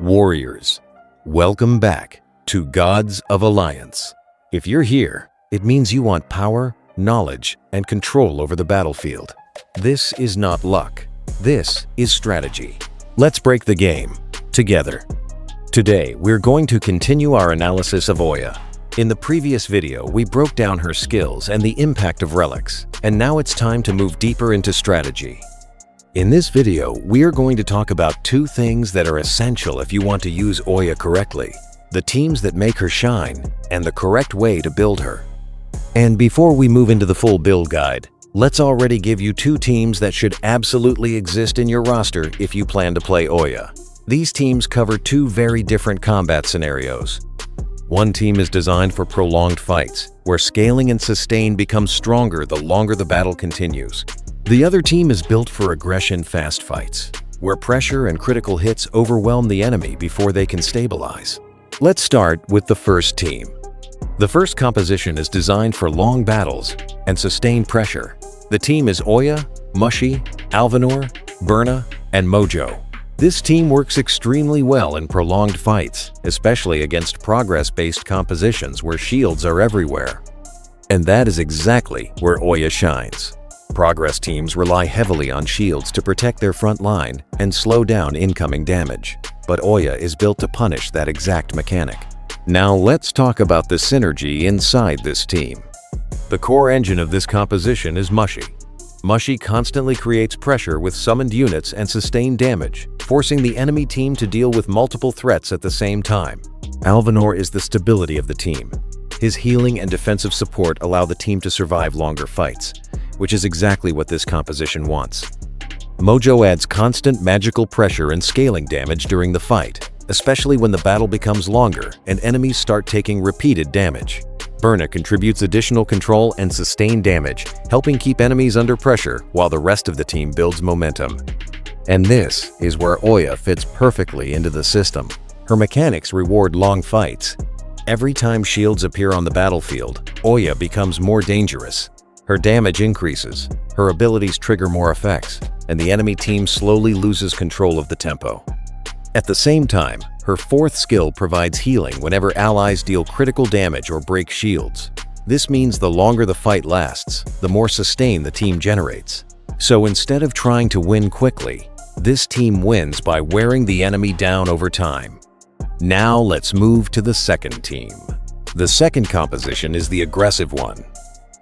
Warriors, welcome back to Gods of Alliance. If you're here, it means you want power, knowledge, and control over the battlefield. This is not luck. This is strategy. Let's break the game together. Today, we're going to continue our analysis of Oya. In the previous video, we broke down her skills and the impact of relics, and now it's time to move deeper into strategy. In this video, we are going to talk about two things that are essential if you want to use Oya correctly: the teams that make her shine, and the correct way to build her. And before we move into the full build guide, let's already give you two teams that should absolutely exist in your roster if you plan to play Oya. These teams cover two very different combat scenarios. One team is designed for prolonged fights, where scaling and sustain becomes stronger the longer the battle continues. The other team is built for aggression-fast fights, where pressure and critical hits overwhelm the enemy before they can stabilize. Let's start with the first team. The first composition is designed for long battles and sustained pressure. The team is Oya, Mushy, Alvanor, Byrna, and Mojo. This team works extremely well in prolonged fights, especially against progress-based compositions where shields are everywhere. And that is exactly where Oya shines. Progress teams rely heavily on shields to protect their front line and slow down incoming damage, but Oya is built to punish that exact mechanic. Now let's talk about the synergy inside this team. The core engine of this composition is Mushy. Mushy constantly creates pressure with summoned units and sustained damage, forcing the enemy team to deal with multiple threats at the same time. Alvanor is the stability of the team. His healing and defensive support allow the team to survive longer fights, which is exactly what this composition wants. Mojo adds constant magical pressure and scaling damage during the fight, especially when the battle becomes longer and enemies start taking repeated damage. Byrna contributes additional control and sustained damage, helping keep enemies under pressure while the rest of the team builds momentum. And this is where Oya fits perfectly into the system. Her mechanics reward long fights. Every time shields appear on the battlefield, Oya becomes more dangerous. Her damage increases, her abilities trigger more effects, and the enemy team slowly loses control of the tempo. At the same time, her fourth skill provides healing whenever allies deal critical damage or break shields. This means the longer the fight lasts, the more sustain the team generates. So instead of trying to win quickly, this team wins by wearing the enemy down over time. Now let's move to the second team. The second composition is the aggressive one.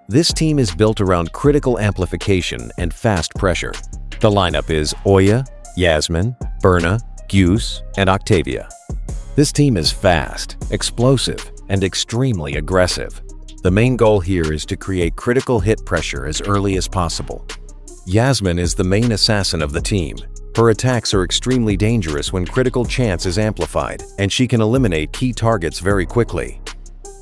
This team is built around critical amplification and fast pressure. The lineup is Oya, Yasmin, Byrna, Goose, and Octavia. This team is fast, explosive, and extremely aggressive. The main goal here is to create critical hit pressure as early as possible. Yasmin is the main assassin of the team. Her attacks are extremely dangerous when critical chance is amplified, and she can eliminate key targets very quickly.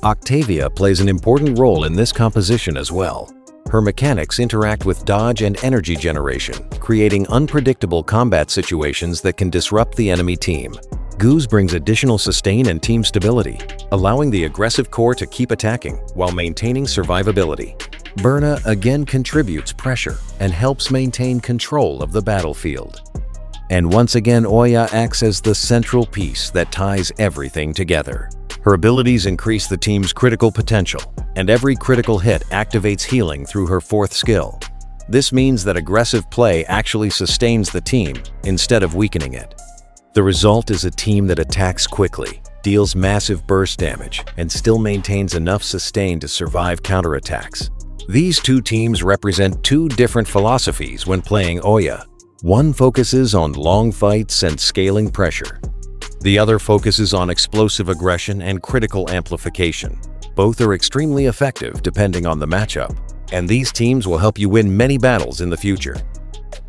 Octavia plays an important role in this composition as well. Her mechanics interact with dodge and energy generation, creating unpredictable combat situations that can disrupt the enemy team. Goose brings additional sustain and team stability, allowing the aggressive core to keep attacking while maintaining survivability. Byrna again contributes pressure and helps maintain control of the battlefield. And once again, Oya acts as the central piece that ties everything together. Her abilities increase the team's critical potential, and every critical hit activates healing through her fourth skill. This means that aggressive play actually sustains the team instead of weakening it. The result is a team that attacks quickly, deals massive burst damage, and still maintains enough sustain to survive counterattacks. These two teams represent two different philosophies when playing Oya. One focuses on long fights and scaling pressure. The other focuses on explosive aggression and critical amplification. Both are extremely effective depending on the matchup, and these teams will help you win many battles in the future.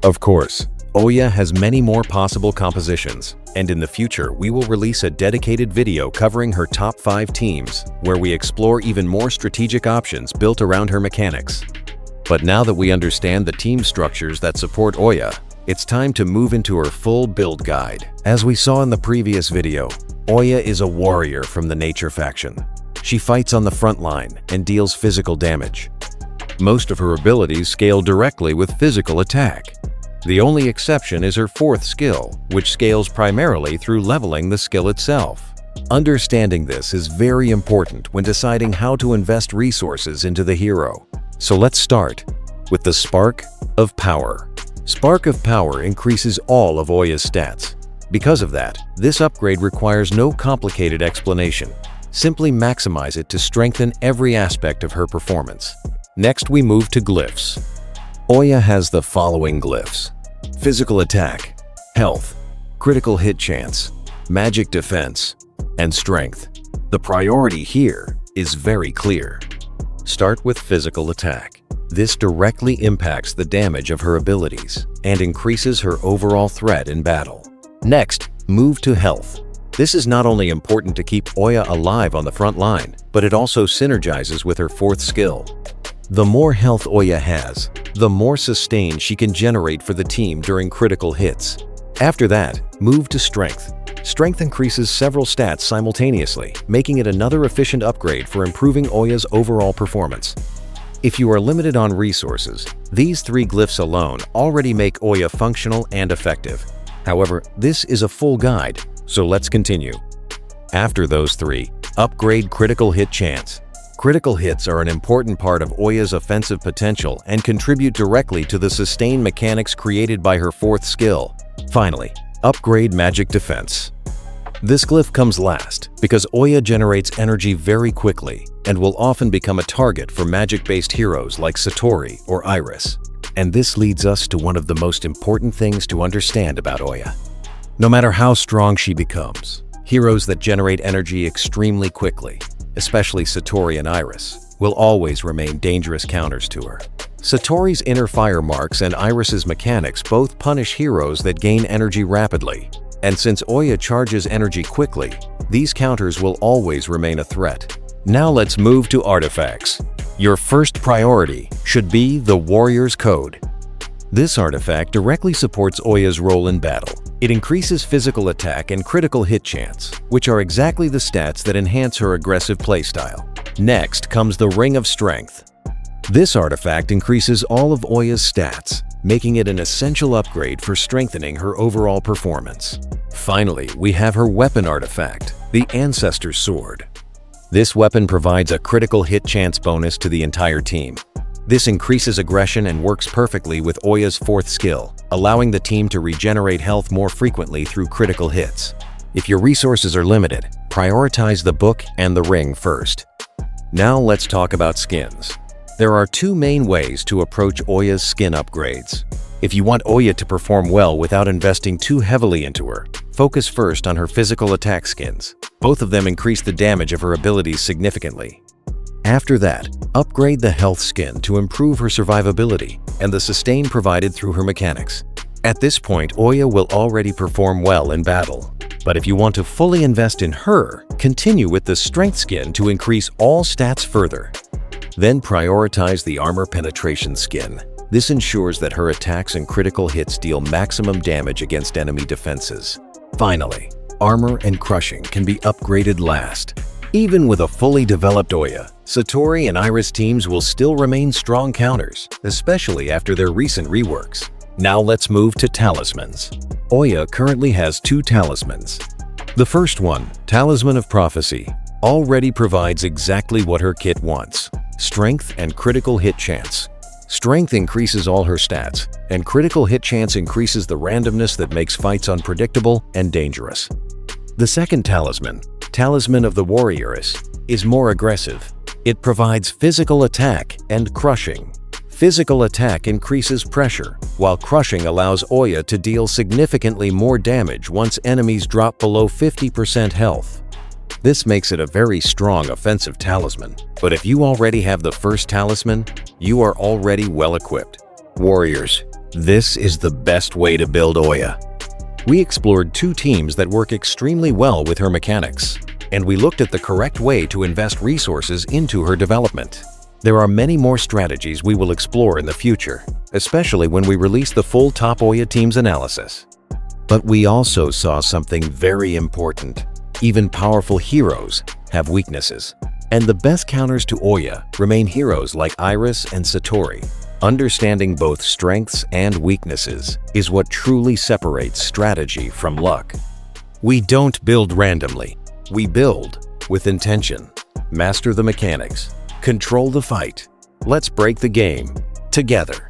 Of course, Oya has many more possible compositions, and in the future we will release a dedicated video covering her top 5 teams, where we explore even more strategic options built around her mechanics. But now that we understand the team structures that support Oya, it's time to move into her full build guide. As we saw in the previous video, Oya is a warrior from the Nature faction. She fights on the front line and deals physical damage. Most of her abilities scale directly with physical attack. The only exception is her fourth skill, which scales primarily through leveling the skill itself. Understanding this is very important when deciding how to invest resources into the hero. So let's start with the Spark of Power. Spark of Power increases all of Oya's stats. Because of that, this upgrade requires no complicated explanation. Simply maximize it to strengthen every aspect of her performance. Next, we move to glyphs. Oya has the following glyphs: Physical Attack, Health, Critical Hit Chance, Magic Defense, and Strength. The priority here is very clear. Start with Physical Attack. This directly impacts the damage of her abilities and increases her overall threat in battle. Next, move to Health. This is not only important to keep Oya alive on the front line, but it also synergizes with her fourth skill. The more health Oya has, the more sustain she can generate for the team during critical hits. After that, move to Strength. Strength increases several stats simultaneously, making it another efficient upgrade for improving Oya's overall performance. If you are limited on resources, these three glyphs alone already make Oya functional and effective. However, this is a full guide, so let's continue. After those three, upgrade Critical Hit Chance. Critical hits are an important part of Oya's offensive potential and contribute directly to the sustain mechanics created by her fourth skill. Finally, upgrade Magic Defense. This glyph comes last because Oya generates energy very quickly and will often become a target for magic-based heroes like Satori or Iris. And this leads us to one of the most important things to understand about Oya. No matter how strong she becomes, heroes that generate energy extremely quickly, especially Satori and Iris, will always remain dangerous counters to her. Satori's inner fire marks and Iris's mechanics both punish heroes that gain energy rapidly. And since Oya charges energy quickly, these counters will always remain a threat. Now let's move to artifacts. Your first priority should be the Warrior's Code. This artifact directly supports Oya's role in battle. It increases physical attack and critical hit chance, which are exactly the stats that enhance her aggressive playstyle. Next comes the Ring of Strength. This artifact increases all of Oya's stats, making it an essential upgrade for strengthening her overall performance. Finally, we have her weapon artifact, the Ancestor's Sword. This weapon provides a critical hit chance bonus to the entire team. This increases aggression and works perfectly with Oya's fourth skill, allowing the team to regenerate health more frequently through critical hits. If your resources are limited, prioritize the book and the ring first. Now let's talk about skins. There are two main ways to approach Oya's skin upgrades. If you want Oya to perform well without investing too heavily into her, focus first on her physical attack skins. Both of them increase the damage of her abilities significantly. After that, upgrade the health skin to improve her survivability and the sustain provided through her mechanics. At this point, Oya will already perform well in battle. But if you want to fully invest in her, continue with the strength skin to increase all stats further. Then prioritize the armor penetration skin. This ensures that her attacks and critical hits deal maximum damage against enemy defenses. Finally, armor and crushing can be upgraded last. Even with a fully developed Oya, Satori and Iris teams will still remain strong counters, especially after their recent reworks. Now let's move to talismans. Oya currently has two talismans. The first one, Talisman of Prophecy, already provides exactly what her kit wants: strength and critical hit chance. Strength increases all her stats, and critical hit chance increases the randomness that makes fights unpredictable and dangerous. The second talisman, Talisman of the Warrioress, is more aggressive. It provides physical attack and crushing. Physical attack increases pressure, while crushing allows Oya to deal significantly more damage once enemies drop below 50% health. This makes it a very strong offensive talisman. But if you already have the first talisman, you are already well equipped. Warriors, this is the best way to build Oya. We explored two teams that work extremely well with her mechanics, and we looked at the correct way to invest resources into her development. There are many more strategies we will explore in the future, especially when we release the full Top Oya Teams analysis. But we also saw something very important. Even powerful heroes have weaknesses, and the best counters to Oya remain heroes like Iris and Satori. Understanding both strengths and weaknesses is what truly separates strategy from luck. We don't build randomly. We build with intention. Master the mechanics. Control the fight. Let's break the game together.